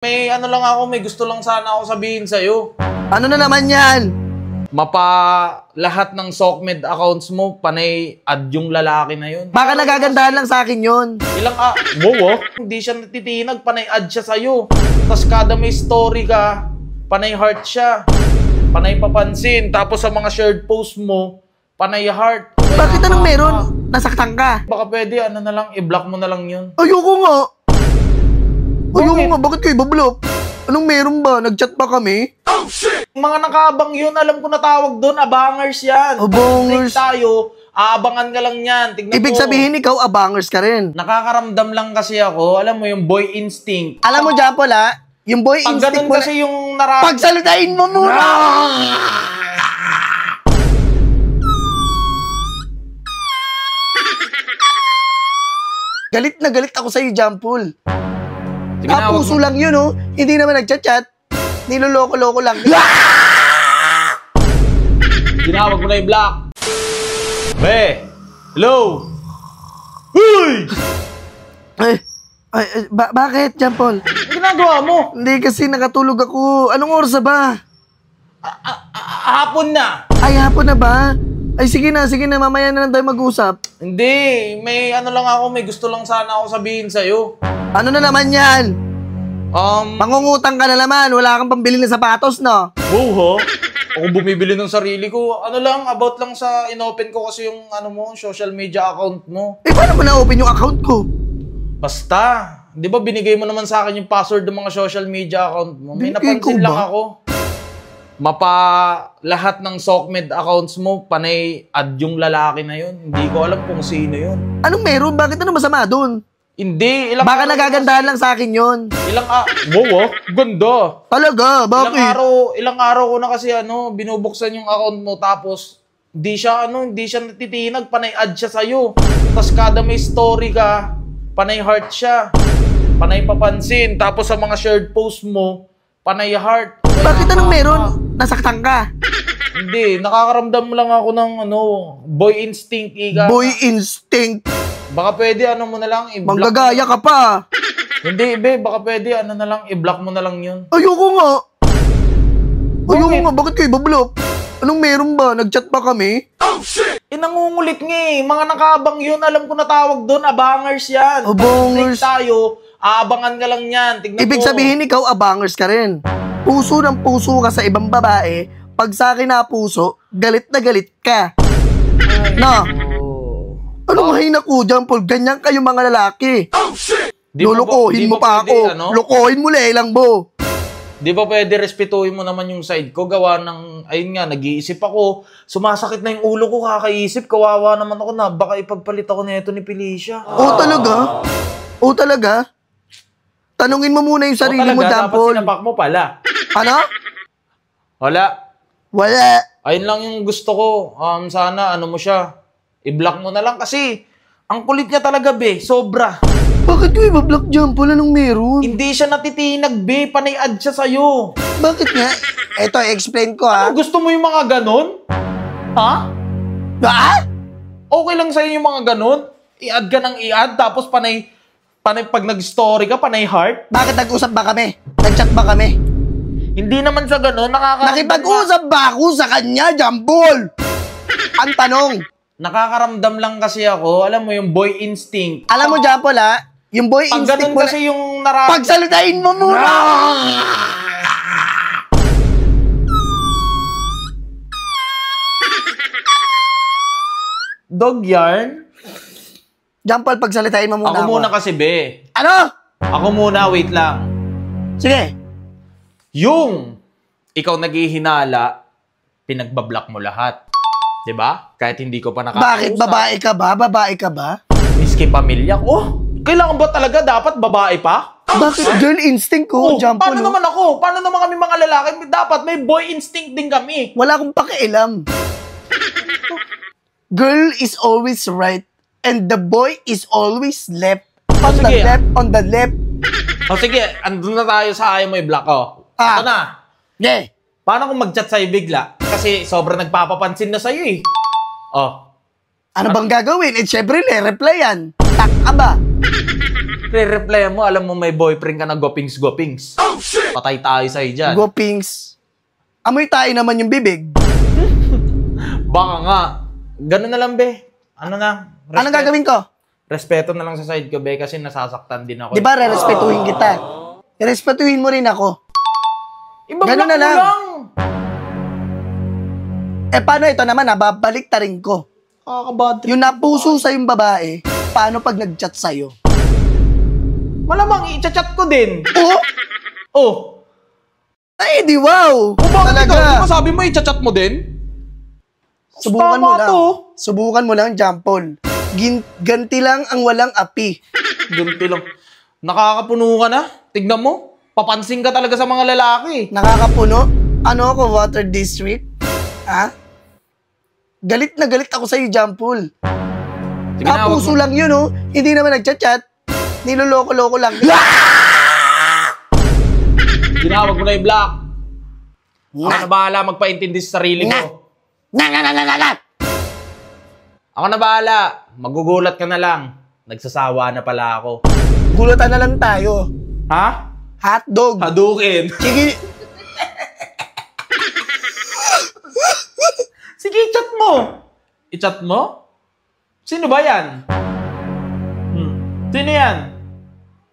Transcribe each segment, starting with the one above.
May ano lang ako, may gusto lang sana ako sabihin sa'yo. Ano na naman yan? Lahat ng Sokmed accounts mo, panay add yung lalaki na yun. Baka nagagandahan lang sa akin yun. Hindi siya natitinag, panay add siya sa'yo. Tapos kada may story ka, panay heart siya. Panay papansin. Tapos sa mga shared post mo, panay heart. Bakit anong meron? Nasaktan ka? Baka pwede, ano na lang, i-block mo na lang yun. Ayoko nga. Ayoko nga, bakit kayo ibablock? Anong meron ba? Nag-chat pa kami? Oh, shit! Mga nakabang yun, alam ko na tawag doon, abangers yan. Abangers? Tayo, aabangan ka lang yan. Tignan Ibig sabihin ikaw, abangers ka rin. Nakakaramdam lang kasi ako, alam mo yung boy instinct. Alam mo, Jampol ha? Yung boy Pag instinct ganun mo kasi yung nararamdaman. pagsalitain mo muna! Galit na galit ako sa'yo, Jampol. Kapuso lang yun, oh. Hindi naman nagchat-chat. Niloloko-loko lang. Ginawag mo na yung block. Be! Hello! Uy! Bakit, Jampol? Ano ginagawa mo? Hindi kasi nakatulog ako. Anong oras na ba? Hapon na. Ay, hapon na ba? Ay, sige na. Mamaya na lang tayo mag-usap. Hindi. May ano lang ako, may gusto lang sana ako sabihin sa'yo. Ano na naman yan? Mangungutang ka na naman. Wala kang pambili ng sapatos, no? Wow, ho? Ako bumibili ng sarili ko. Ano lang, about lang sa inopen ko kasi yung ano mo, social media account mo. Eh, paano mo na-open yung account ko? Basta. Di ba binigay mo naman sa akin yung password ng mga social media account mo? May napansin lang ako. Lahat ng Sokmed accounts mo, panay add yung lalaki na yun. Hindi ko alam kung sino yun. Anong meron? Bakit ano masama dun? Hindi. Baka nagagandahan lang sa akin yun. Ganda. Talaga? Bakit? Ilang araw ko na kasi binubuksan yung account mo tapos hindi siya natitinag, panay add siya sa'yo. Tapos kada may story ka, panay heart siya. Panay papansin. Tapos sa mga shared post mo, panay heart. Bakit anong meron? Nasaktan ka? Hindi, nakakaramdam lang ako ng boy instinct, Iga. Boy instinct? Baka pwede mo na lang i-block. Manggagaya ka pa. Hindi, baka pwede na lang i-block mo na lang yun. Ayoko nga. Bakit kayo ibablock? Anong meron ba? Nag-chat pa kami? Oh, shit! Nangungulit nga eh. Mga nakabang yun, alam ko na tawag doon, abangers yan. Abangers? Tayo, aabangan ka lang yan. Tignan Ibig sabihin ikaw, abangers ka rin. Puso ng puso ka sa ibang babae, pag sa akin na puso, galit na galit ka. No? Ano mahina ko, Jampol? Ganyan kayo mga lalaki. Oh, shit! Lulukohin mo pa ako. Lukohin mo lang bo. Di ba pwede respetuhin mo naman yung side ko? Gawa ng, ayun nga, nag-iisip ako. Sumasakit na yung ulo ko, kakaisip. Kawawa naman ako na baka ipagpalit ako nito ni Felicia. Talaga? Talaga? Tanungin mo muna yung sarili mo, Jampol. Dapat sinapak mo pala. Ano? Wala. Ayun lang yung gusto ko. Sana, mo siya. I-block mo na lang kasi ang kulit niya talaga, be. Sobra. Bakit ko i-block, Jampol? Anong meron? Hindi siya natitinag, be. Panay-add siya sa'yo. Bakit nga? Eto, explain ko, ha? Gusto mo yung mga ganon? Ha? Okay lang sa'yo yung mga ganon? I-add ka ng i-add, tapos panay pag nag-story ka, panay heart? Bakit nag-usap ba kami? Nag-chat ba kami? Hindi naman sa ganon, nakipag-usap ba ako sa kanya, Jampol? Ang tanong. Nakakaramdam lang kasi ako, alam mo yung boy instinct. Alam mo, Jampol, ha? Yung boy pag instinct mo kasi yung nararamdaman. Pagsalitain mo muna! Dog yarn? Jampol, pagsalitain mo muna ako. Ako muna kasi, be. Ano? Ako muna, wait lang. Sige. Yung ikaw naghihinala, pinagbablock mo lahat. Diba? Kahit hindi ko pa nakakausap. Bakit? Babae ka ba? Miski pamilya ko. Kailangan ba talaga dapat babae pa? Bakit? Girl instinct ko, Jampol. Paano naman ako? Paano naman kami mga lalaki? Dapat may boy instinct din kami. Wala akong pakialam. Girl is always right and the boy is always left. On the left. Sige, andun na tayo sa ayaw mo i-block ko. Ito na. Yeah. Paano kung mag-chat sa'yo bigla? Kasi sobrang nagpapapansin na sa'yo eh. Ano bang gagawin? Syempre, reply yan. Tak ka ba? Re-reply mo, alam mo may boyfriend ka na gopings-gopings. Patay tayo sa'yo dyan. Gopings. Amoy tayo naman yung bibig. Baka nga. Ganun na lang, be. Ano na? Anong gagawin ko? Respeto na lang sa side ko, be, kasi nasasaktan din ako. Di ba, re-respetuhin kita? Respetuhin mo rin ako. Ganun na lang. Paano ito naman, babalik ta rin ko. Kakabad. Yung napuso sa yung babae, paano pag nag-chat sa'yo? Malamang, i-chat ko din. Oh? Oh. Ay, di wow! Bakit ikaw? Di ba sabi mo, i-chat mo din? Subukan mo Tama lang. to. Subukan mo lang, Jampol. Ganti lang ang walang api. Ganti lang. Nakakapuno ka na. Tignan mo. Papansin ka talaga sa mga lalaki. Nakakapuno? Ano ako, Water District? Ha? Galit na galit ako sa'yo, Jampol. Kapuso lang yun, oh. Hindi naman nagchat-chat. Niloloko-loko lang. Ginawag mo na yung block. Ako na bahala magpaintindi sa sarili ko. Ako na bahala. Magugulat ka na lang. Nagsasawa na pala ako. Gulatan na lang tayo. Ha? Hotdog. Hadukin. Sige. Sige, i-chat mo. I-chat mo? Sino ba yan? Sino yan?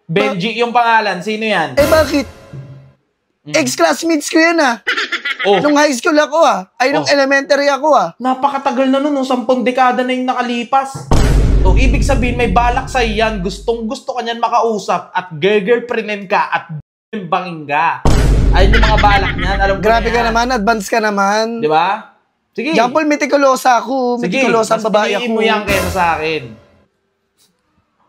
Benji yung pangalan. Sino yan? Bakit? Ex-classmates ko yan, ah. Oh. Nung high school ako, ah. Ay, nung elementary ako, ah. Napakatagal na nun. 10 dekada na yung nakalipas. So, ibig sabihin, may balak sa iyan. Gustong-gusto ka niyan makausap at girlfriendin ka at bangin ka. Ayun yung mga balak niyan. Alam ko Grabe na ka yan. naman, advance ka naman. Di ba? Sige. Jampol, metikulosa ako. Sige, Metikulosa mas ang babae piliin ako. mo yan kaysa sa akin.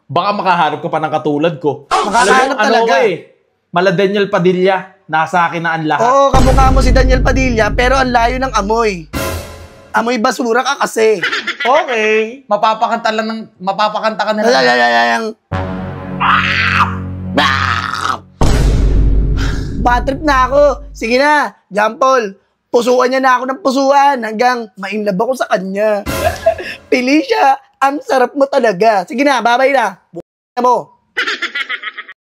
Baka makaharap ka pa ng katulad ko. Makahanap Alam mo, talaga. Ano Mala Daniel Padilla. Nasa akin na ang lahat. Oo, kamukha mo si Daniel Padilla, pero ang layo ng amoy. Amoy basura ka kasi. Okay. Mapapakanta ka na lang. Batrip na ako. Sige na, Jampol. Pusuan niya na ako ng pusuan hanggang mainlove ako sa kanya. Felicia, ang sarap mo talaga. Sige na, babay na. Buka mo.